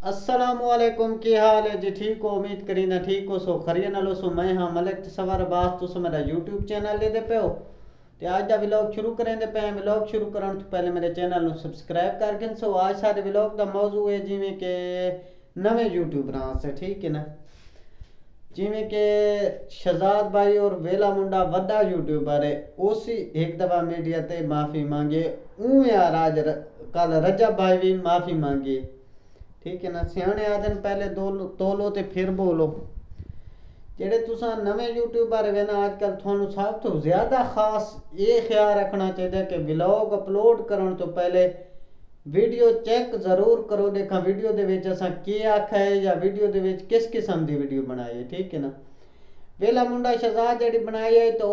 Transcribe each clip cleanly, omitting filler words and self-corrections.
अस्सलामुअलैकुम, की हाल है जी? ठीक हो? उम्मीद करी ना ठीक हो। सो खरिया नालो सो मैं हाँ मलिक सवार बास तुस मेरा यूट्यूब चैनल लेते पे हो। तो आज का व्लॉग शुरू करेंगे पे हैं। व्लॉग शुरू करने तो पहले मेरे चैनल को सब्सक्राइब करके। सो आज सारे व्लॉग का मौजू है जिमें के नवे यूट्यूबर से, ठीक है ना। जिमें के शहजाद भाई और वेला मुंडा वड्डा यूट्यूबर है, उसी एक दफा मीडिया ते माफी मांगे। यार आज कल रजब भाई भी माफी मांगी, ठीक है ना। सियाने आदन पहले तोलो ते फिर बोलो। जेडे तुसा नवे यूट्यूबर वे ना आजकल थानू सब तो ज्यादा खास ये ख्याल रखना चाहिए कि व्लॉग अपलोड करने तो पहले वीडियो चेक जरूर करो। देखा वीडियो दे विच असां की आखा है या वीडियो दे विच किस किस्म की वीडियो बनाई है, ठीक है ना। वेला मुंडा शहजाद जेडी बनाई है तो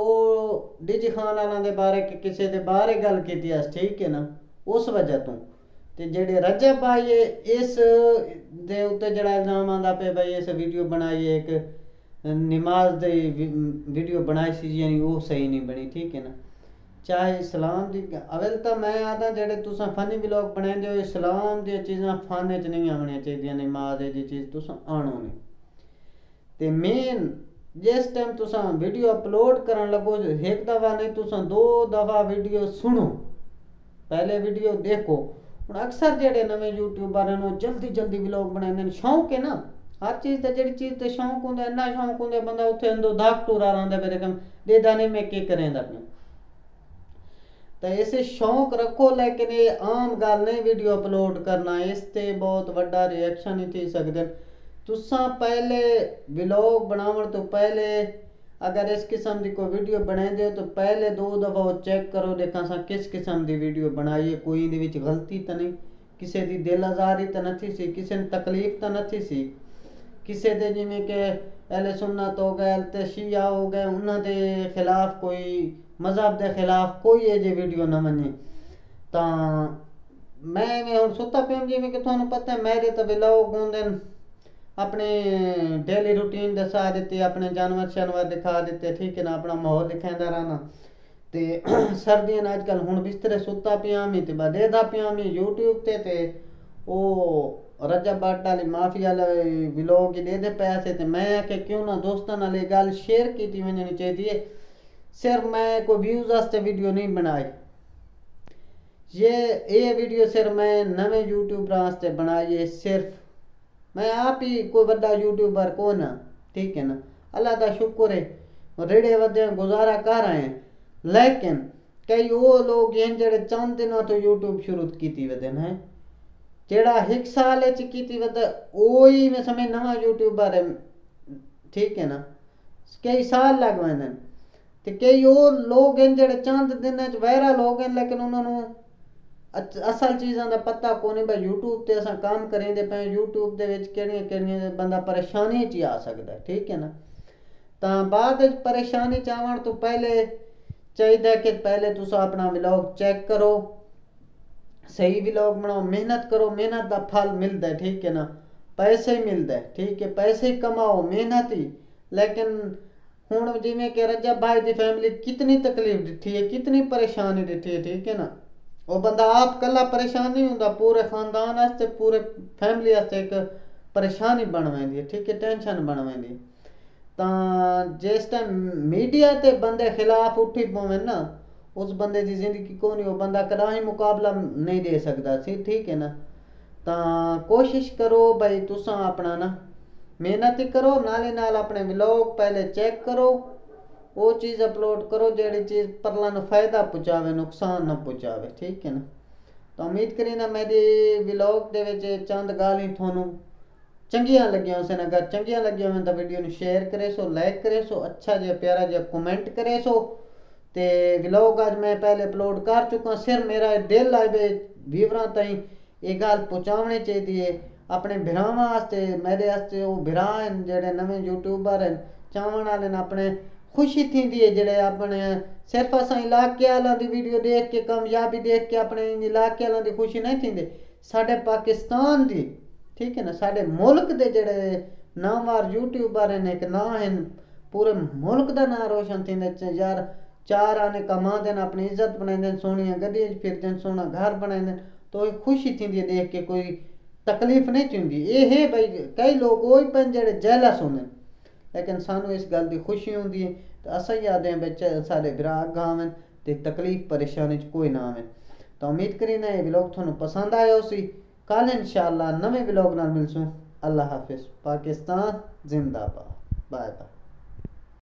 डिजी खान वाला दे बारे किसी दे बारे गल की, ठीक है ना। उस वजह तो ते जेडे रजब भाई है इस दे उत्ते जड़ा इल्जाम आंदा पे भाई इस वीडियो बनाई है एक नमाज दी वीडियो बनाई सी, यानी वो सही नहीं बनी, ठीक है ना। चाहे इस्लाम दी अवल तो मैं आदा जेडे तुसा फनी व्लॉग बनांदे हो इस्लाम दी चीज़ां फन च नहीं आनियां चाहिए। नमाज दी चीज़ तुसा आनो नहीं। ते मेन जिस टाइम तुसा वीडियो अपलोड करन लगो एक दफ़ा नहीं तुसा दो दफ़ा वीडियो सुनो, पहले वीडियो देखो। हुण अक्सर जेडे नवे यूट्यूबर हैं जल्दी जल्दी व्लॉग बनांदे शौक है ना हर चीज़ का। जेडी चीज़ ते शौक होंदा इन्ना शौक होंदा बंदा उत्थे अंदर दाग टूरा रहांदा पे देखम दे दाने में के करेंदा पे। तो ऐसे शौक रखो, लेकिन ये आम गल नहीं वीडियो अपलोड करना। इसते बहुत बड़ा रिएक्शन ही थी सकते। तुसा पहले व्लॉग बनावन तो पहले अगर इस किस्म की कोई वीडियो बनाते हो तो पहले दो दफ़ा वो चेक करो, देखा सा किस किस्म की वीडियो बनाई है। कोई इहदे विच गलती तो नहीं, किसी की दिल आज़ारी तो नहीं सी, किसी ने तकलीफ तो नहीं सी, किसी दे जिमें कि अहले सुन्नत हो गए ते शिया हो गए उन्होंने खिलाफ कोई मजहब के खिलाफ कोई ये जी वीडियो ना बने। तो मैं हम सुता पिया जिमें कि तुहानू पता है मेरे तो व्लॉग होंदे अपने डेली रूटीन दसा देते, अपने जानवर शानवर दिखा देते, ठीक है ना। अपना माहौल दिखाता रहना। तो सर्दियां अजकल हूँ बिस्तरे सुता पिया मी तो देदा पिया मी यूट्यूब ते वो रजब भट्ट वाली माफी वाला व्लॉग ही दे पैसे। तो मैं आखे क्यों ना दोस्तों नाल गल शेयर की वजनी चाहिए। सिर्फ मैं कोई व्यूज वास्ते वीडियो नहीं बनाई, ये वीडियो सिर्फ मैं नवे यूट्यूबर वास्ते बनाई है। सिर्फ मैं आप ही कोई बड़ा यूट्यूबर को ना, ठीक है ना। अल्लाह का शुक्र है रेड़े वदे गुजारा कर रहे हैं। लेकिन कई वो लोग हैं जेडे चंद दिनों तो यूट्यूब शुरू की वदे हैं, जेड़ा एक साल की वद वही मैं समझ नवा यूट्यूबर है, ठीक है ना। कई साल लग वेंदे ते कई वो लोग हैं जेडे चंद दिन वायरल हो गए, लेकिन उन्होंने असल चीज़ों का पता को नहीं भाई यूट्यूब ते असां काम करेंदे पे यूट्यूब दे विच केड़ियां बंदा परेशानी च आ सकता है, ठीक है ना। तो बाद परेशानी च आवन तो पहले चाहिए कि पहले तुसा अपना व्लॉग चेक करो, सही व्लॉग बनाओ, मेहनत करो, मेहनत का फल मिलता है, ठीक है ना। पैसे मिलता है, ठीक है, पैसे कमाओ मेहनत ही। लेकिन हुण जिमें कि रजब भाई की फैमिली कितनी तकलीफ दिखी है, कितनी परेशानी दिखी है, ठीक है ना। वो बंदा आप कला परेशान नहीं होंदा, पूरे खानदान वास्ते पूरे फैमिली वास्ते एक परेशानी बन वेंदी है, ठीक है, टेंशन बन वेंदी। तो जिस टाइम मीडिया ते बंदे खिलाफ उठी पवे ना उस बंदे की जिंदगी को नहीं, वो बंदा कदा ही मुकाबला नहीं दे सकता सी, ठीक है ना। तो कोशिश करो भाई तुसा अपना ना मेहनत ही करो, नाले नाल अपने व्लॉग पहले चेक करो, वो चीज़ अपलोड करो जेड़ी चीज़ परला नु फायदा पहुँचावे, नुकसान ना पहुँचावे, ठीक है ना। तो उम्मीद करी ना मेरी व्लॉग दे विच चंद गाली थानू चंगियां लगियां उसे। अगर चंगियां लगियां हो तो वीडियो नु शेयर करे सो, लाइक करे सो, अच्छा जो प्यारा जो कमेंट करे सो। ते व्लॉग अज मैं पहले अपलोड कर चुका, सिर्फ मेरा दिल आए व्यूवरां ताईं ये गल पहुँचावनी चाहिए अपने भरावां वास्ते। मेरे वास्ते वो भरा जेडे नवे यूट्यूबर हैं चाहण वाले अपने खुशी थी है जेडे अपने सिर्फ असां इलाके वालों की वीडियो देख के कामयाबी देख के अपने इलाके वालों की खुशी नहीं थी, साडे पाकिस्तान की, ठीक है ना, साडे मुल्क के जेडे नामवार यूट्यूबर हैं एक ना हैं पूरे मुल्क का नाम रोशन थी यार। चार आने कमाते हैं, अपनी इज्जत बनाते, सोहनिया गड्डियां फिरते, सोहना घर बनाते, तो खुशी थी देख के कोई तकलीफ नहीं थी। ये है भाई कई लोग वो ही पेन जेह्ड़े जेलस होंदे लेकिन सानू इस गल की खुशी होंदी है तो अस आखदे हैं बच्चे साढ़े भरा अग्ग आवन ते तकलीफ परेशानी च कोई ना आवे। तो उम्मीद करीना ये व्लॉग थोनू पसंद आया उसी। कल इंशाअल्लाह नवे व्लॉग नाल मिलसूं। अल्लाह हाफिज। पाकिस्तान जिंदाबाद। Bye bye.